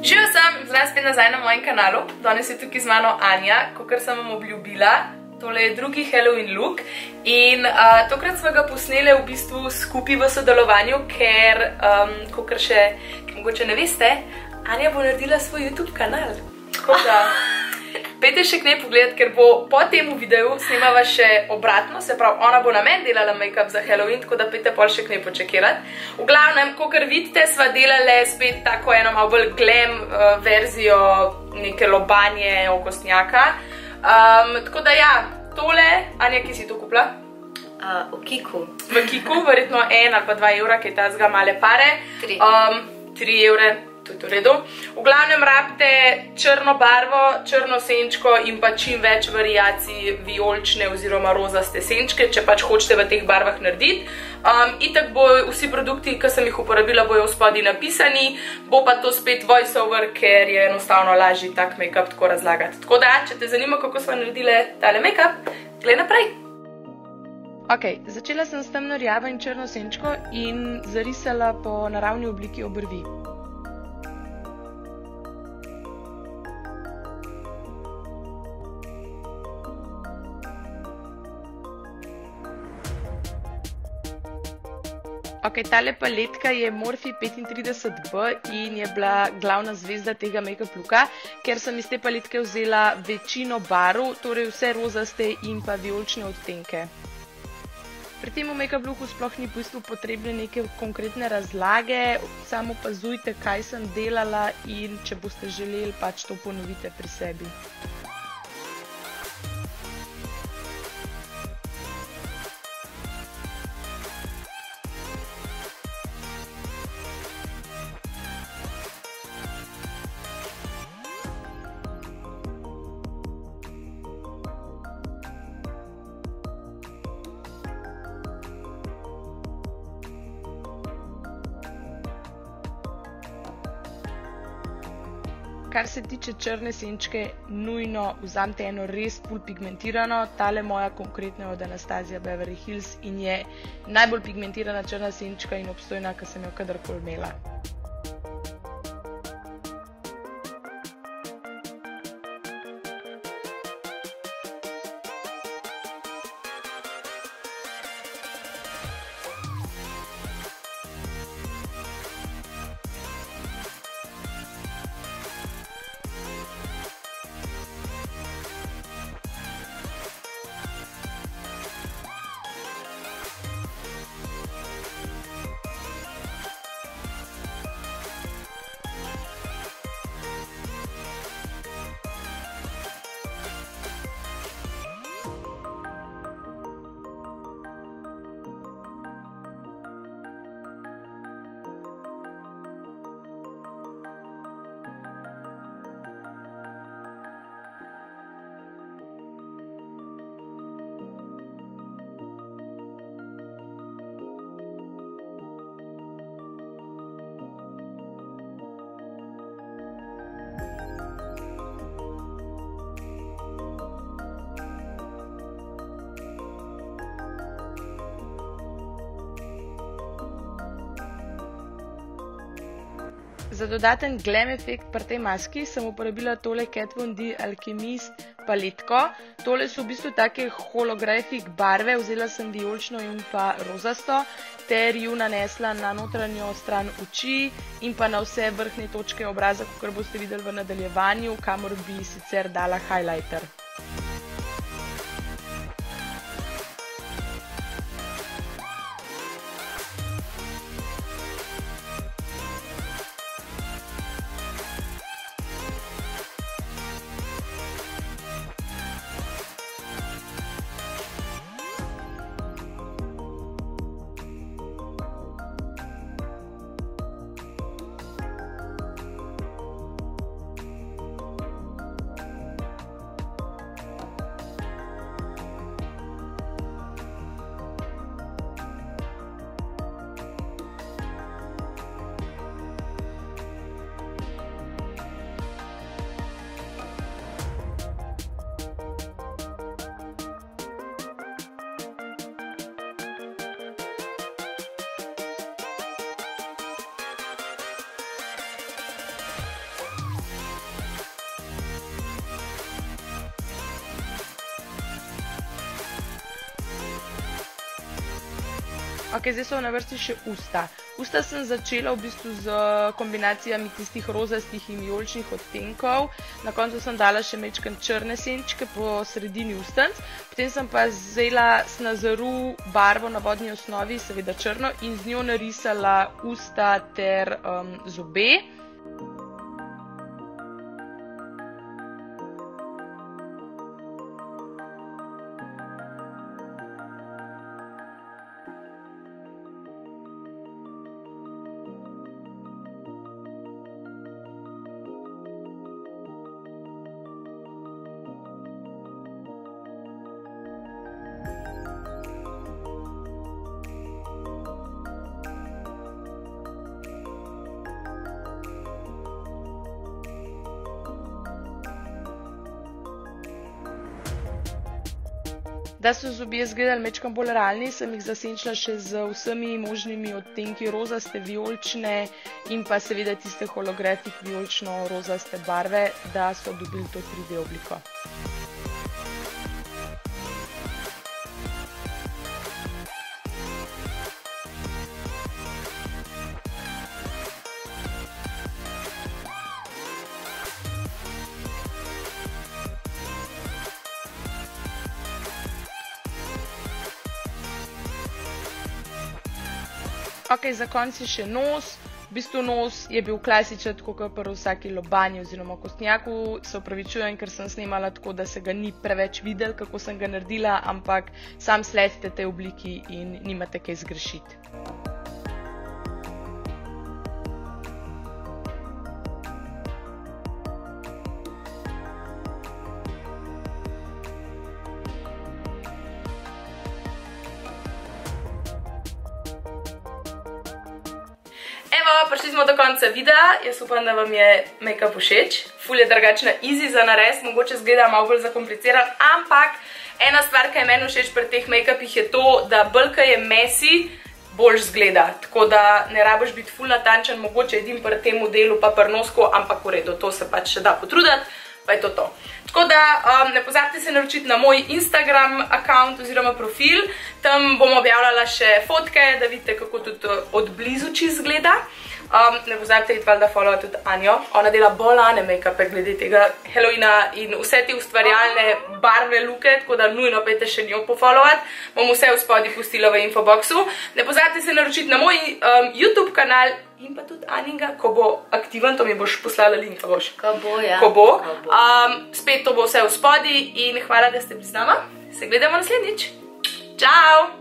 Živijo sem, zdaj spet nazaj na mojem kanalu. Danes je tukaj z mano Anja, kakor sem vam obljubila. Tole je drugi Halloween look in tokrat smo ga posneli v bistvu skupaj v sodelovanju, ker, kakor še mogoče ne veste, Anja bo naredila svoj YouTube kanal. Tako da, pejte še k njej pogledat, ker bo po temu videu snemava še obratno, se pravi, ona bo na meni delala make-up za Halloween, tako da pejte pol še k njej počekirat. V glavnem, kakor vidite, sva delali spet tako eno malo bolj glam verzijo neke lobanje okostnjaka. Tako da ja, tole, Anja, ki si to kupila? V Kiku. V Kiku, verjetno 1 ali pa 2 evra, ki je tazga male pare. 3 evre, to je to redu. V glavnem rabite črno barvo, črno senčko in pa čim več variacij vijolične oziroma rozaste senčke, če pač hočete v teh barvah narediti. Itak bo vsi produkti, ki sem jih uporabila, bojo v spodaj napisani, bo pa to spet voiceover, ker je enostavno lažji tak make-up tako razlagati. Tako da, če te zanima, kako smo naredile tale make-up, glej naprej. Ok, začela sem s temno rjavo in črno senčko in zarisala po naravni obliki obrvi. Ok, tale paletka je Morphe 35B in je bila glavna zvezda tega make-up looka, ker sem iz te paletke vzela večino barv, torej vse rozaste in pa vijolične odtenke. Pri tem make-up looku sploh ni v bistvu potrebne neke konkretne razlage, samo opazujte, kaj sem delala in če boste želeli, pač to ponovite pri sebi. Kar se tiče črne senčke, nujno vzamite eno res ful pigmentirano, tale moja konkretno je od Anastasia Beverly Hills in je najbolj pigmentirana črna senčka in obstojna, ki sem jo kadarkoli imela. Za dodaten glam efekt pri tej maski sem uporabila tole Kat Von D Alchemist paletko. Tole so v bistvu take holografik barve, vzela sem vijolično in pa rozasto, ter ju nanesla na notranjo stran oči in pa na vse vrhnje točke obraza, kakor boste videli v nadaljevanju, kamor bi sicer dala highlighter. Ok, zdaj so na vrsti še usta. Usta sem začela v bistvu z kombinacijami tistih rozastih in vijoličnih odtenkov. Na koncu sem dala še majčkeno črne senčke po sredini ustanc. Potem sem pa vzela snazaru barvo na vodni osnovi, seveda črno, in z njo narisala usta ter zobe. Da so zobje izgledali majčkeno bolj realni, sem jih zasenčila še z vsemi možnimi odtenki rozaste, vijolične in pa seveda tiste holografik vijolično-rozaste barve, da so dobili to 3D obliko. Ok, za konec je še nos. V bistvu nos je bil klasičen, tako kot pri vsaki lobanji oziroma kostnjaku. Se opravičujem, ker sem snemala tako, da se ga ni preveč videlo, kako sem ga naredila, ampak sam sledite tej obliki in nimate kaj zgrešiti. Evo, prišli smo do konca videa, jaz upam, da vam je make-up všeč. Ful je drugačna easy za narediti, mogoče zgleda malo bolj zakompliciran, ampak ena stvar, ki je meni všeč pri teh make-upih je to, da bolj ko je messy, boljš zgleda. Tako da ne rabiš biti ful natančen, mogoče edin pri tem delu pa pri nosku, ampak v redu, to se pač še da potruditi, pa je to to. Tako da ne pozabite se naročiti na moj Instagram account oziroma profil, tam bom objavljala še fotke, da vidite, kako tudi od blizu čisto izgleda. Ne pozabite iti valjda followati tudi Anjo, ona dela bolj lane make-upe glede tega Halloweena in vse te ustvarjalne barvne luke, tako da nujno pejte še njo pofollowati. Bom vse v spodaj pustila v infoboxu. Ne pozabite se naročiti na moj YouTube kanal in pa tudi Aninga, ko bo aktiven, to mi boš poslala link, a boš? Ko bo, ja. Ko bo. Spet to bo vse v spodaj in hvala, da ste bili z nama. Se gledamo naslednjič. Čau!